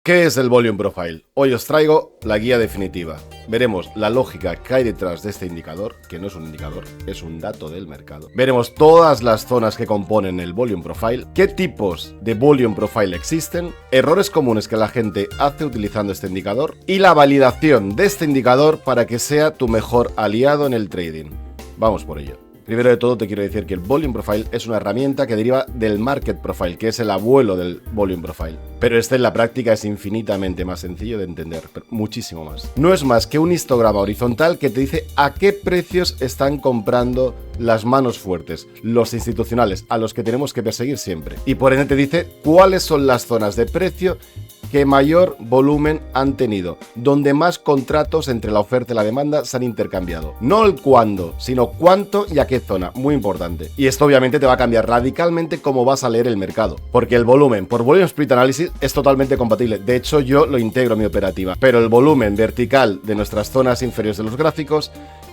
¿Qué es el Volume Profile? Hoy os traigo la guía definitiva. Veremos la lógica que hay detrás de este indicador, que no es un indicador, es un dato del mercado. Veremos todas las zonas que componen el Volume Profile, qué tipos de Volume Profile existen, errores comunes que la gente hace utilizando este indicador y la validación de este indicador para que sea tu mejor aliado en el trading. Vamos por ello. Primero de todo te quiero decir que el Volume Profile es una herramienta que deriva del Market Profile, que es el abuelo del Volume Profile. Pero este en la práctica es infinitamente más sencillo de entender, muchísimo más. No es más que un histograma horizontal que te dice a qué precios están comprando las manos fuertes, los institucionales, a los que tenemos que perseguir siempre. Y por ende te dice cuáles son las zonas de precio que mayor volumen han tenido, donde más contratos entre la oferta y la demanda se han intercambiado. No el cuándo, sino cuánto y a qué zona, muy importante. Y esto obviamente te va a cambiar radicalmente cómo vas a leer el mercado, porque el volumen por Volume Split Analysis es totalmente compatible. De hecho, yo lo integro en mi operativa, pero el volumen vertical de nuestras zonas inferiores de los gráficos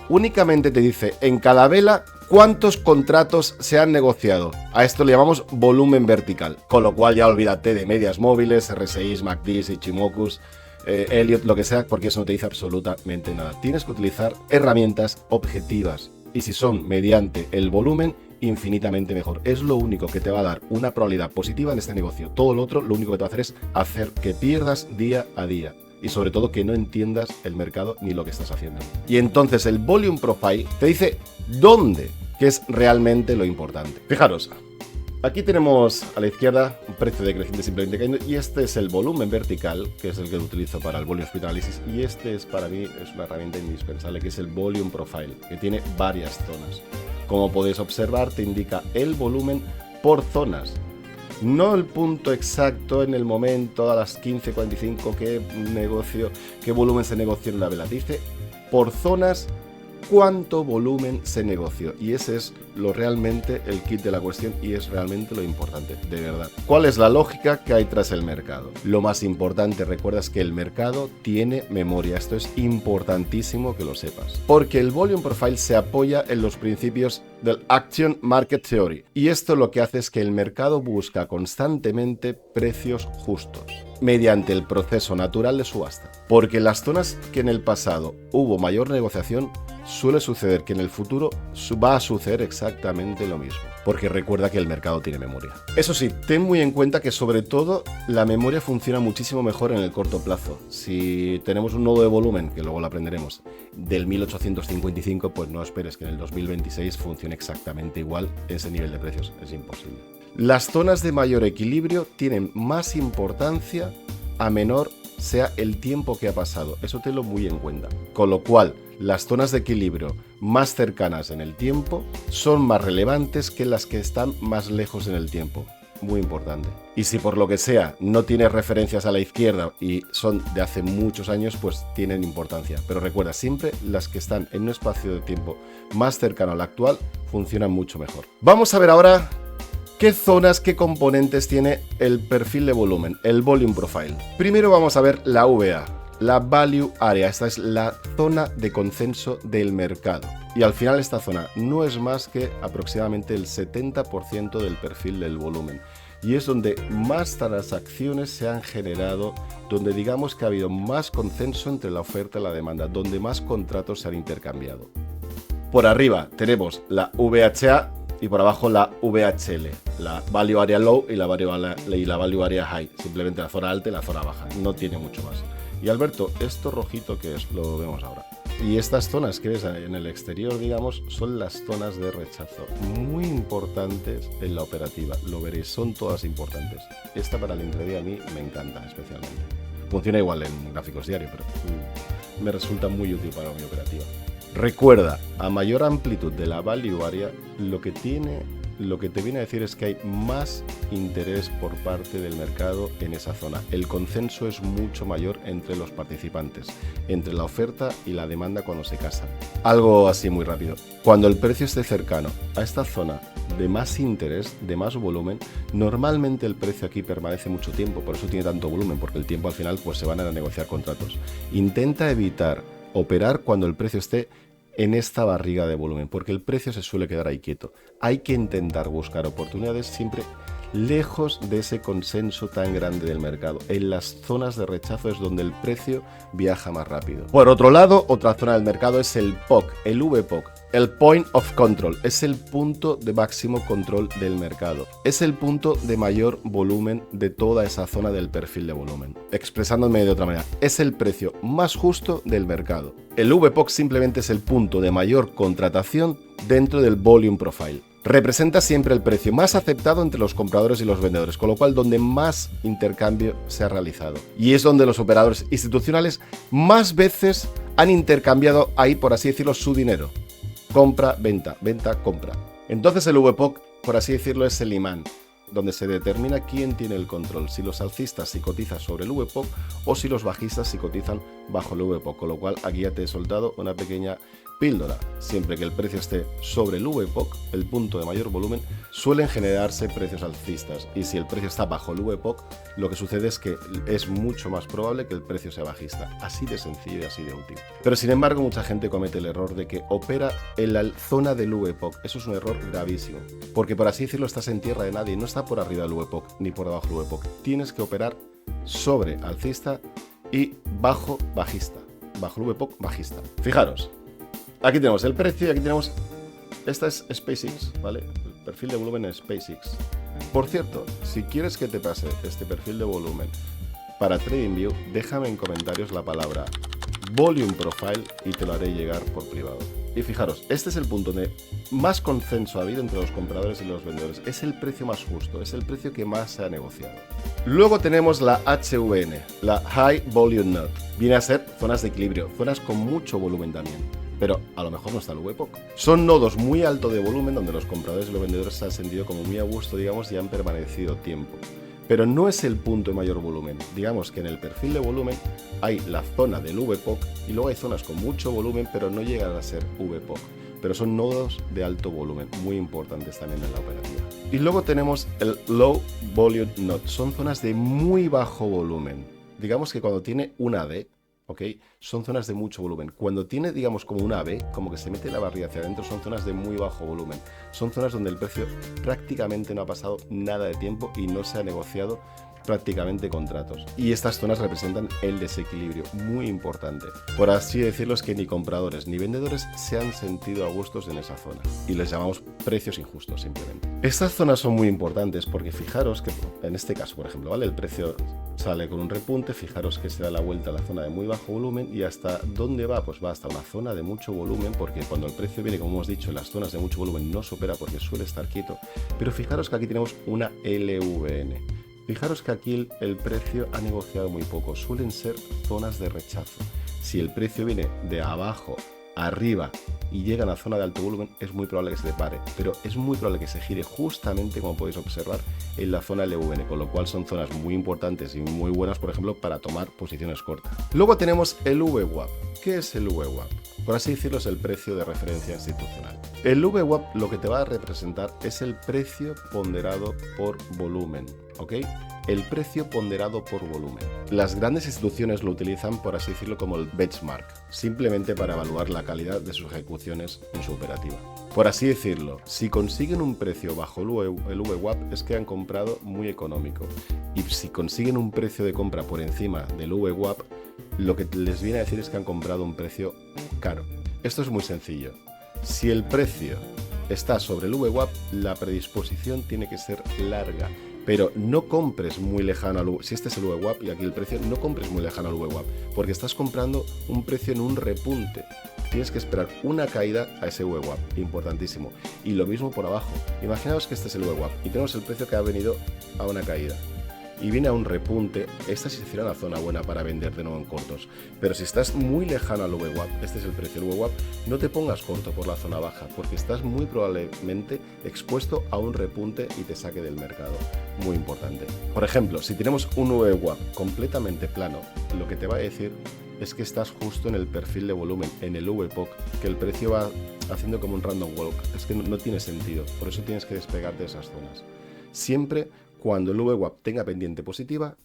únicamente te dice en cada vela cuántos contratos se han negociado. A esto le llamamos volumen vertical. Con lo cual ya olvídate de medias móviles, RSIs, MACDs, Ichimokus, Elliott, lo que sea, porque eso no te dice absolutamente nada. Tienes que utilizar herramientas objetivas. Y si son mediante el volumen, infinitamente mejor. Es lo único que te va a dar una probabilidad positiva en este negocio. Todo lo otro, lo único que te va a hacer es hacer que pierdas día a día. Y sobre todo que no entiendas el mercado ni lo que estás haciendo. Y entonces el Volume Profile te dice dónde, que es realmente lo importante. Fijaros, aquí tenemos a la izquierda un precio decreciente simplemente cayendo y este es el volumen vertical, que es el que utilizo para el Volume Split Analysis, y este es para mí es una herramienta indispensable, que es el Volume Profile, que tiene varias zonas. Como podéis observar, te indica el volumen por zonas. No el punto exacto en el momento a las 15:45 qué volumen se negoció en la vela. Dice por zonas cuánto volumen se negoció. Y ese es realmente el kit de la cuestión y es realmente lo importante, de verdad. ¿Cuál es la lógica que hay tras el mercado? Lo más importante, recuerda, es que el mercado tiene memoria. Esto es importantísimo que lo sepas. Porque el Volume Profile se apoya en los principios del Action Market Theory. Y esto lo que hace es que el mercado busca constantemente precios justos mediante el proceso natural de subasta. Porque en las zonas que en el pasado hubo mayor negociación, suele suceder que en el futuro va a suceder exactamente lo mismo. Porque recuerda que el mercado tiene memoria. Eso sí, ten muy en cuenta que sobre todo la memoria funciona muchísimo mejor en el corto plazo. Si tenemos un nodo de volumen, que luego lo aprenderemos, del 1855, pues no esperes que en el 2026 funcione exactamente igual ese nivel de precios. Es imposible. Las zonas de mayor equilibrio tienen más importancia a menor sea el tiempo que ha pasado. Eso tenlo muy en cuenta. Con lo cual, las zonas de equilibrio más cercanas en el tiempo son más relevantes que las que están más lejos en el tiempo. Muy importante. Y si por lo que sea no tienes referencias a la izquierda y son de hace muchos años, pues tienen importancia. Pero recuerda, siempre las que están en un espacio de tiempo más cercano al actual funcionan mucho mejor. Vamos a ver ahora qué zonas, qué componentes tiene el perfil de volumen, el Volume Profile. Primero vamos a ver la VA, la Value Area. Esta es la zona de consenso del mercado. Y al final esta zona no es más que aproximadamente el 70% del perfil del volumen. Y es donde más transacciones se han generado, donde digamos que ha habido más consenso entre la oferta y la demanda, donde más contratos se han intercambiado. Por arriba tenemos la VHA y por abajo la VHL, la Value Area Low y la Value Area High, simplemente la zona alta y la zona baja, no tiene mucho más. Y Alberto, esto rojito que es, lo vemos ahora. Y estas zonas que ves en el exterior, digamos, son las zonas de rechazo, muy importantes en la operativa, lo veréis, son todas importantes. Esta para el intradía a mí me encanta especialmente. Funciona igual en gráficos diarios, pero me resulta muy útil para mi operativa. Recuerda, a mayor amplitud de la Value Area, lo que te viene a decir es que hay más interés por parte del mercado en esa zona. El consenso es mucho mayor entre los participantes, entre la oferta y la demanda cuando se casan. Algo así muy rápido. Cuando el precio esté cercano a esta zona de más interés, de más volumen, normalmente el precio aquí permanece mucho tiempo, por eso tiene tanto volumen, porque el tiempo al final pues se van a negociar contratos. Intenta evitar operar cuando el precio esté en esta barriga de volumen, porque el precio se suele quedar ahí quieto. Hay que intentar buscar oportunidades siempre lejos de ese consenso tan grande del mercado. En las zonas de rechazo es donde el precio viaja más rápido. Por otro lado, otra zona del mercado es el POC, el VPOC. El Point of Control es el punto de máximo control del mercado. Es el punto de mayor volumen de toda esa zona del perfil de volumen. Expresándome de otra manera, es el precio más justo del mercado. El VPOC simplemente es el punto de mayor contratación dentro del Volume Profile. Representa siempre el precio más aceptado entre los compradores y los vendedores, con lo cual donde más intercambio se ha realizado. Y es donde los operadores institucionales más veces han intercambiado ahí, por así decirlo, su dinero. Compra, venta, venta, compra. Entonces el VPOC, por así decirlo, es el imán, donde se determina quién tiene el control, si los alcistas si cotizan sobre el VPOC o si los bajistas si cotizan bajo el VPOC, con lo cual aquí ya te he soltado una pequeña píldora. Siempre que el precio esté sobre el VPOC, el punto de mayor volumen, suelen generarse precios alcistas, y si el precio está bajo el VPOC, lo que sucede es que es mucho más probable que el precio sea bajista. Así de sencillo y así de útil. Pero sin embargo, mucha gente comete el error de que opera en la zona del VPOC. Eso es un error gravísimo, porque por así decirlo estás en tierra de nadie, no está por arriba del VPOC ni por debajo del VPOC. Tienes que operar sobre alcista y bajo bajista. Bajo el VPOC bajista. Fijaros. Aquí tenemos el precio y aquí tenemos, esta es SpaceX, ¿vale? El perfil de volumen es SpaceX. Por cierto, si quieres que te pase este perfil de volumen para TradingView, déjame en comentarios la palabra Volume Profile y te lo haré llegar por privado. Y fijaros, este es el punto donde más consenso ha habido entre los compradores y los vendedores. Es el precio más justo, es el precio que más se ha negociado. Luego tenemos la HVN, la High Volume Node. Viene a ser zonas de equilibrio, zonas con mucho volumen también. Pero a lo mejor no está el VPOC. Son nodos muy alto de volumen donde los compradores y los vendedores se han sentido como muy a gusto, digamos, y han permanecido tiempo. Pero no es el punto de mayor volumen. Digamos que en el perfil de volumen hay la zona del VPOC y luego hay zonas con mucho volumen, pero no llegan a ser VPOC. Pero son nodos de alto volumen, muy importantes también en la operativa. Y luego tenemos el Low Volume Node. Son zonas de muy bajo volumen. Digamos que cuando tiene una D, ¿ok? Son zonas de mucho volumen. Cuando tiene, digamos, como una B, como que se mete la barriga hacia adentro, son zonas de muy bajo volumen. Son zonas donde el precio prácticamente no ha pasado nada de tiempo y no se ha negociado prácticamente contratos. Y estas zonas representan el desequilibrio, muy importante. Por así decirlo, es que ni compradores ni vendedores se han sentido a gustos en esa zona. Y les llamamos precios injustos, simplemente. Estas zonas son muy importantes porque fijaros que, en este caso, por ejemplo, ¿vale? El precio sale con un repunte, fijaros que se da la vuelta a la zona de muy bajo volumen y ¿hasta dónde va? Pues va hasta una zona de mucho volumen, porque cuando el precio viene, como hemos dicho, en las zonas de mucho volumen no se opera porque suele estar quieto. Pero fijaros que aquí tenemos una LVN. Fijaros que aquí el precio ha negociado muy poco, suelen ser zonas de rechazo. Si el precio viene de abajo, arriba y llega a la zona de alto volumen, es muy probable que se pare, pero es muy probable que se gire justamente, como podéis observar, en la zona LVN, con lo cual son zonas muy importantes y muy buenas, por ejemplo, para tomar posiciones cortas. Luego tenemos el VWAP. ¿Qué es el VWAP? Por así decirlo, es el precio de referencia institucional. El VWAP lo que te va a representar es el precio ponderado por volumen, ¿ok? El precio ponderado por volumen. Las grandes instituciones lo utilizan, por así decirlo, como el benchmark, simplemente para evaluar la calidad de sus ejecuciones en su operativa. Por así decirlo, si consiguen un precio bajo el VWAP es que han comprado muy económico. Y si consiguen un precio de compra por encima del VWAP, lo que les viene a decir es que han comprado un precio caro. Esto es muy sencillo. Si el precio está sobre el VWAP, la predisposición tiene que ser larga. Pero no compres muy lejano al VWAP. Si este es el VWAP y aquí el precio, no compres muy lejano al VWAP, porque estás comprando un precio en un repunte. Tienes que esperar una caída a ese VWAP, importantísimo. Y lo mismo por abajo. Imaginaos que este es el VWAP y tenemos el precio que ha venido a una caída. Y viene a un repunte, esta sí será una zona buena para vender de nuevo en cortos. Pero si estás muy lejano al VWAP, este es el precio del VWAP, no te pongas corto por la zona baja, porque estás muy probablemente expuesto a un repunte y te saque del mercado. Muy importante. Por ejemplo, si tenemos un VWAP completamente plano, lo que te va a decir es que estás justo en el perfil de volumen, en el VPOC, que el precio va haciendo como un random walk. Es que no tiene sentido, por eso tienes que despegarte de esas zonas. Siempre cuando el VWAP tenga pendiente positiva,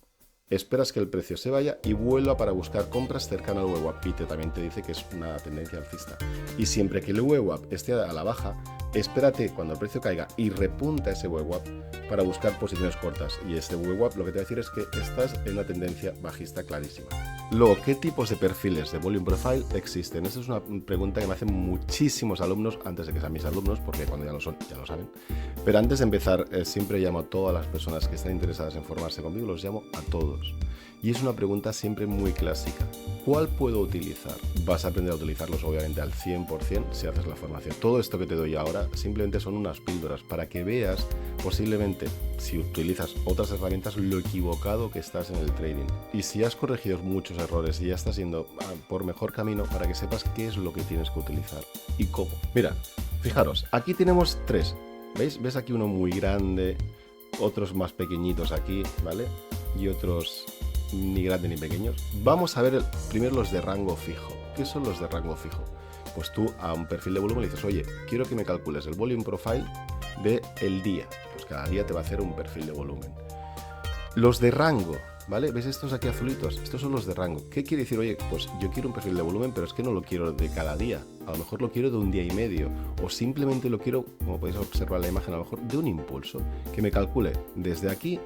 esperas que el precio se vaya y vuelva para buscar compras cercanas al VWAP, y también te dice que es una tendencia alcista. Y siempre que el VWAP esté a la baja, espérate cuando el precio caiga y repunta ese VWAP para buscar posiciones cortas. Y este VWAP lo que te va a decir es que estás en una tendencia bajista clarísima. Luego, ¿qué tipos de perfiles de Volume Profile existen? Esa es una pregunta que me hacen muchísimos alumnos, antes de que sean mis alumnos, porque cuando ya lo son, ya lo saben. Pero antes de empezar, siempre llamo a todas las personas que están interesadas en formarse conmigo, los llamo a todos. Y es una pregunta siempre muy clásica. ¿Cuál puedo utilizar? Vas a aprender a utilizarlos obviamente al 100% si haces la formación. Todo esto que te doy ahora simplemente son unas píldoras para que veas posiblemente, si utilizas otras herramientas, lo equivocado que estás en el trading. Y si has corregido muchos errores y ya estás yendo por mejor camino, para que sepas qué es lo que tienes que utilizar y cómo. Mira, fijaros, aquí tenemos 3. ¿Veis? ¿Ves aquí uno muy grande, otros más pequeñitos aquí, ¿vale? Y otros ni grandes ni pequeños. Vamos a ver primero los de rango fijo. ¿Qué son los de rango fijo? Pues tú a un perfil de volumen le dices, oye, quiero que me calcules el volume profile del día. Pues cada día te va a hacer un perfil de volumen. Los de rango, ¿vale? ¿Ves estos aquí azulitos? Estos son los de rango. ¿Qué quiere decir? Oye, pues yo quiero un perfil de volumen, pero es que no lo quiero de cada día. A lo mejor lo quiero de un día y medio. O simplemente lo quiero, como podéis observar en la imagen, a lo mejor de un impulso. Que me calcule desde aquí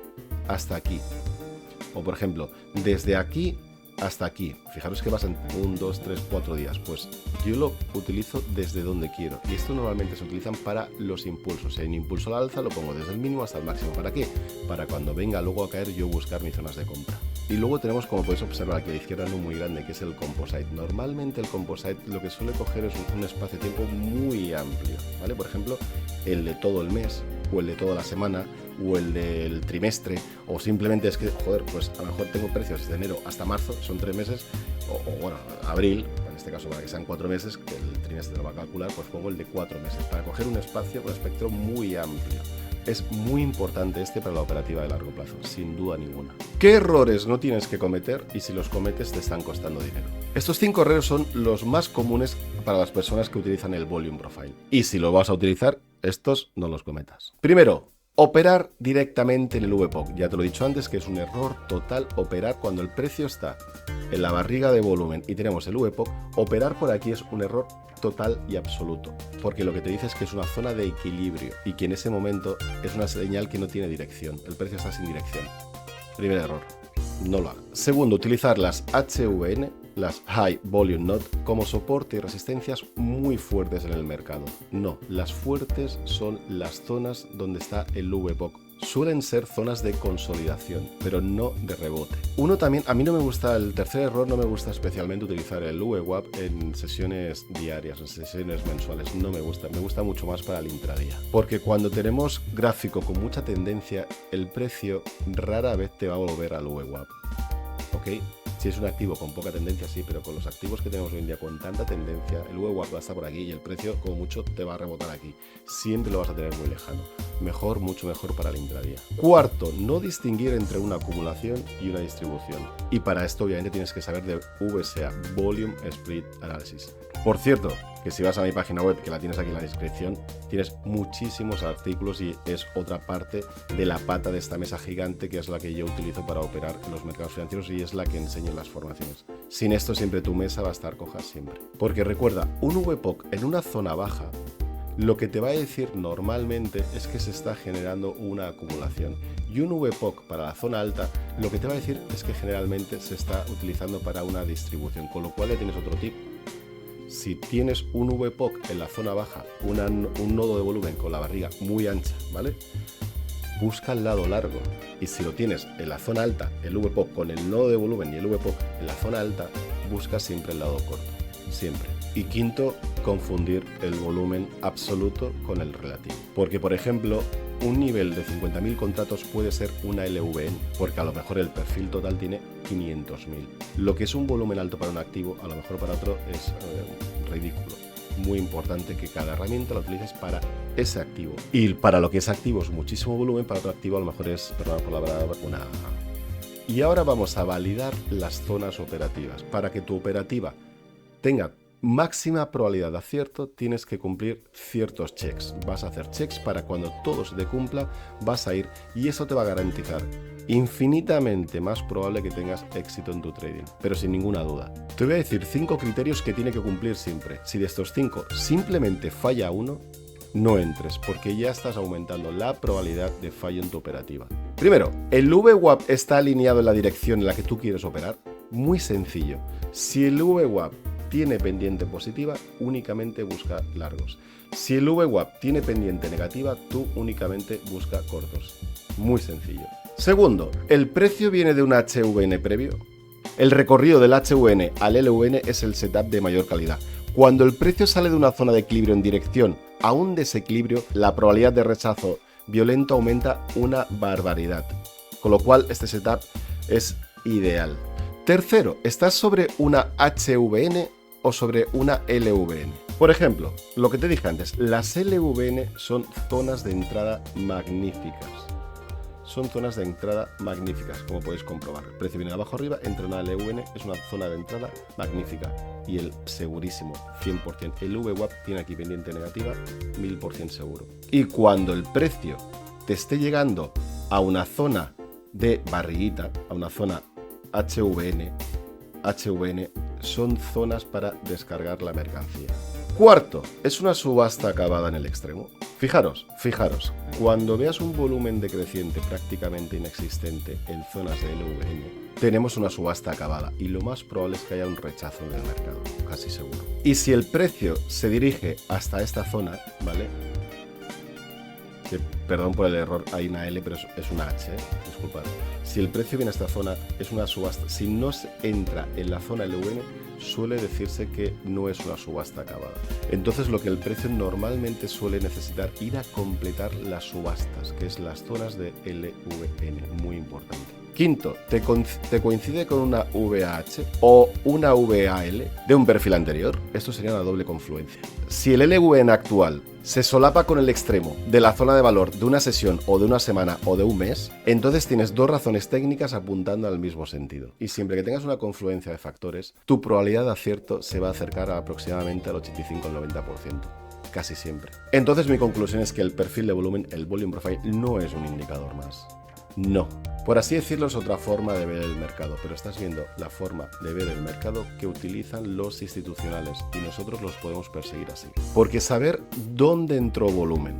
hasta aquí. O por ejemplo, desde aquí hasta aquí. Fijaros que pasan 1, 2, 3, 4 días. Pues yo lo utilizo desde donde quiero. Y esto normalmente se utilizan para los impulsos. Si hay un impulso al alza, lo pongo desde el mínimo hasta el máximo. ¿Para qué? Para cuando venga luego a caer yo buscar mis zonas de compra. Y luego tenemos, como podéis observar aquí a la izquierda, uno muy grande, que es el composite. Normalmente el composite lo que suele coger es un espacio de tiempo muy amplio, ¿vale? Por ejemplo, el de todo el mes, o el de toda la semana, o el del trimestre, o simplemente es que, joder, pues a lo mejor tengo precios desde enero hasta marzo, son 3 meses, o bueno, abril, en este caso para que sean 4 meses, que el trimestre lo va a calcular, pues pongo el de 4 meses, para coger un espacio, un espectro muy amplio. Es muy importante para la operativa de largo plazo, sin duda ninguna. ¿Qué errores no tienes que cometer y si los cometes te están costando dinero? Estos 5 errores son los más comunes para las personas que utilizan el Volume Profile. Y si lo vas a utilizar, estos no los cometas. Primero, operar directamente en el VPOC. Ya te lo he dicho antes que es un error total operar cuando el precio está en la barriga de volumen y tenemos el VPOC. Operar por aquí es un error total y absoluto, porque lo que te dice es que es una zona de equilibrio y que en ese momento es una señal que no tiene dirección. El precio está sin dirección. Primer error, no lo hagas. Segundo, utilizar las HVN, las High Volume Node, como soporte y resistencias muy fuertes en el mercado. No, las fuertes son las zonas donde está el VPOC. Suelen ser zonas de consolidación, pero no de rebote. Uno también, a mí no me gusta, el tercer error, no me gusta especialmente utilizar el VWAP en sesiones diarias, en sesiones mensuales, no me gusta mucho más para el intradía. Porque cuando tenemos gráfico con mucha tendencia, el precio rara vez te va a volver al VWAP, ¿ok? Si es un activo con poca tendencia, sí, pero con los activos que tenemos hoy en día con tanta tendencia, el VWAP va a estar por aquí y el precio, como mucho, te va a rebotar aquí. Siempre lo vas a tener muy lejano. Mejor, mucho mejor para el intradía. Cuarto, no distinguir entre una acumulación y una distribución. Y para esto, obviamente, tienes que saber de VSA, Volume Split Analysis. Por cierto, que si vas a mi página web, que la tienes aquí en la descripción, tienes muchísimos artículos y es otra parte de la pata de esta mesa gigante que es la que yo utilizo para operar en los mercados financieros y es la que enseño en las formaciones. Sin esto siempre tu mesa va a estar coja siempre. Porque recuerda, un VPOC en una zona baja, lo que te va a decir normalmente es que se está generando una acumulación. Y un VPOC para la zona alta, lo que te va a decir es que generalmente se está utilizando para una distribución, con lo cual ya tienes otro tip. Si tienes un VPOC en la zona baja, un nodo de volumen con la barriga muy ancha, ¿vale? Busca el lado largo. Y si lo tienes en la zona alta, el VPOC con el nodo de volumen y el VPOC en la zona alta, busca siempre el lado corto. Siempre. Y quinto, confundir el volumen absoluto con el relativo. Porque, por ejemplo, un nivel de 50.000 contratos puede ser una LVN, porque a lo mejor el perfil total tiene 500.000. Lo que es un volumen alto para un activo, a lo mejor para otro es ridículo. Muy importante que cada herramienta la utilices para ese activo. Y para lo que es activo es muchísimo volumen, para otro activo a lo mejor es, perdón por la palabra, una... Y ahora vamos a validar las zonas operativas. Para que tu operativa tenga máxima probabilidad de acierto, tienes que cumplir ciertos checks. Vas a hacer checks para cuando todo se te cumpla, vas a ir y eso te va a garantizar infinitamente más probable que tengas éxito en tu trading, pero sin ninguna duda. Te voy a decir 5 criterios que tiene que cumplir siempre. Si de estos 5 simplemente falla uno, no entres, porque ya estás aumentando la probabilidad de fallo en tu operativa. Primero, ¿el VWAP está alineado en la dirección en la que tú quieres operar? Muy sencillo. Si el VWAP tiene pendiente positiva, únicamente busca largos. Si el VWAP tiene pendiente negativa, tú únicamente busca cortos. Muy sencillo. Segundo, ¿el precio viene de un HVN previo? El recorrido del HVN al LVN es el setup de mayor calidad. Cuando el precio sale de una zona de equilibrio en dirección a un desequilibrio, la probabilidad de rechazo violento aumenta una barbaridad. Con lo cual, este setup es ideal. Tercero, ¿estás sobre una HVN o sobre una LVN? Por ejemplo, lo que te dije antes, las LVN son zonas de entrada magníficas. Son zonas de entrada magníficas, como podéis comprobar. El precio viene de abajo arriba, entra una LVN, es una zona de entrada magnífica. Y el segurísimo, 100%. El VWAP tiene aquí pendiente negativa, 1000% seguro. Y cuando el precio te esté llegando a una zona de barriguita, a una zona HVN, son zonas para descargar la mercancía. Cuarto, ¿es una subasta acabada en el extremo? Fijaros, cuando veas un volumen decreciente prácticamente inexistente en zonas de LVN, tenemos una subasta acabada y lo más probable es que haya un rechazo en el mercado, casi seguro. Y si el precio se dirige hasta esta zona, ¿vale? Que, perdón por el error, hay una L, pero es una H, disculpad. Si el precio viene a esta zona, es una subasta. Si no se entra en la zona LVN, suele decirse que no es una subasta acabada. Entonces lo que el precio normalmente suele necesitar ir a completar las subastas, que es las zonas de LVN, muy importante. Quinto, ¿te coincide con una VAH o una VAL de un perfil anterior? Esto sería una doble confluencia. Si el LVN actual se solapa con el extremo de la zona de valor de una sesión o de una semana o de un mes, entonces tienes dos razones técnicas apuntando al mismo sentido. Y siempre que tengas una confluencia de factores, tu probabilidad de acierto se va a acercar a aproximadamente al 85 al 90%. Casi siempre. Entonces mi conclusión es que el perfil de volumen, el volume profile, no es un indicador más. No. Por así decirlo, es otra forma de ver el mercado, pero estás viendo la forma de ver el mercado que utilizan los institucionales y nosotros los podemos perseguir así. Porque saber dónde entró volumen,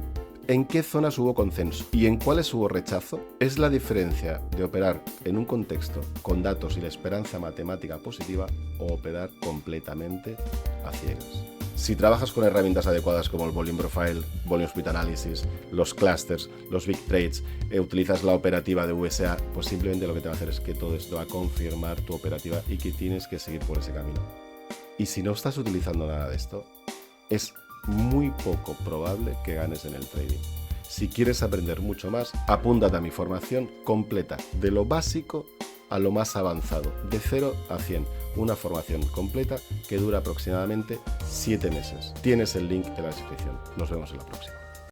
en qué zonas hubo consenso y en cuáles hubo rechazo es la diferencia de operar en un contexto con datos y la esperanza matemática positiva o operar completamente a ciegas. Si trabajas con herramientas adecuadas como el Volume Profile, Volume Split Analysis, los clusters, los Big Trades, utilizas la operativa de VSA, pues simplemente lo que te va a hacer es que todo esto va a confirmar tu operativa y que tienes que seguir por ese camino. Y si no estás utilizando nada de esto, es muy poco probable que ganes en el trading. Si quieres aprender mucho más, apúntate a mi formación completa, de lo básico a lo más avanzado, de 0 a 100. Una formación completa que dura aproximadamente 7 meses. Tienes el link en la descripción. Nos vemos en la próxima.